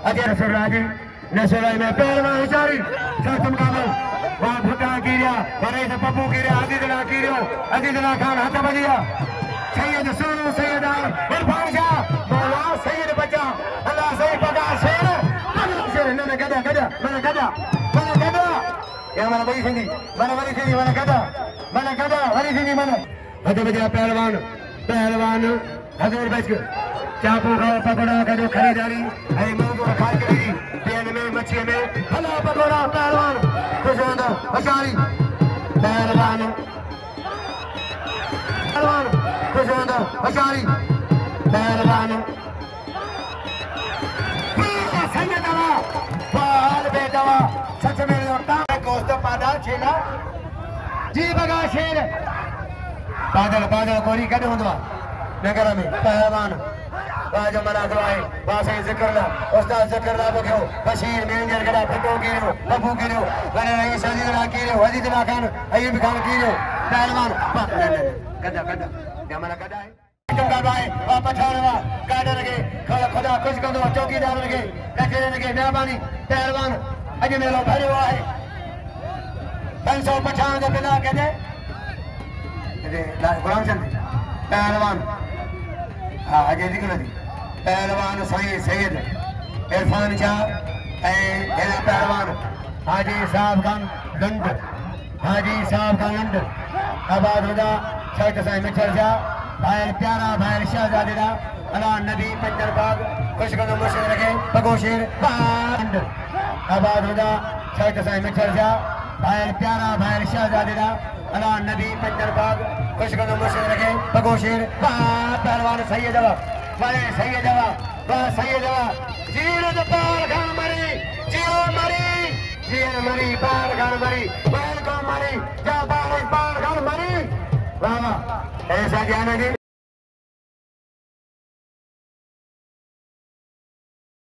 Ajay Nasrallah Nasrallah में पहलवान हिसारी सख्त मुकाबला वहां भुट्टा कीरिया वरे से पप्पू कीरिया अजीजुल्लाह खान हाथ बजिया सैयद सोनू सैयद इरफान शाह मौला सैयद बच्चा अल्लाह सही पका शेर मैंने गदा या mana bagi sini mana gada bagi sini mana हाथ बजिया पहलवान हजूर बच चाकू का पकौड़ा का जो खरीदारी है मूंग खाई करेगी पेन में मच्छी में हला पकौड़ा पहलवान खुश होता अचारी पहलवान खुश होता अचारी पहलवान सही दवा बाल बेदवा सच में लौटा गोश्त पादा छेला जी बगा शेर बादल कोरी कद होंदवा नगर में पहलवान बाज मना दवाए वासे जिक्रला उस्ताद जिक्रला बखो बशीर मैनेजर गड़ा फटो कीरो अबू कीरो वने रही सजीदना कीरो वजीदना खान अयूब खान कीरो पहलवान गदा क्या मना गदा है तुम भाई वा पछाड़वा गाडर के खुदा खुश कर दो चौकीदार के कचरे के मेहरबानी पहलवान अज मेलो भरो है 500 पछाड़ दे बिना कहते गुलाम चंद पहलवान हाँ अजय जी को पहलवान सैयद इरफान शाह पहलवान हाजी साहब खान लंड आबाद हुदा शर्त साईं मिठल शाह भाई प्यारा भाई शहजादा अला नबी पंजर बाग खुश कदम मुर्शिद रखे बगो शेर बांड आबाद हुदा शर्त साईं मिठल शाह भाई प्यारा भाई शहजादा अला नबी पंजर बाग खुश कदम मुर्शिद रखे बगो शेर पहलवान सही जवाब वाले सही जवाब जीरो तो पार खान मरी जियो मरी पार खान मरी बैल को मरी जा पार खान मरी वाह ऐसा ज्ञान है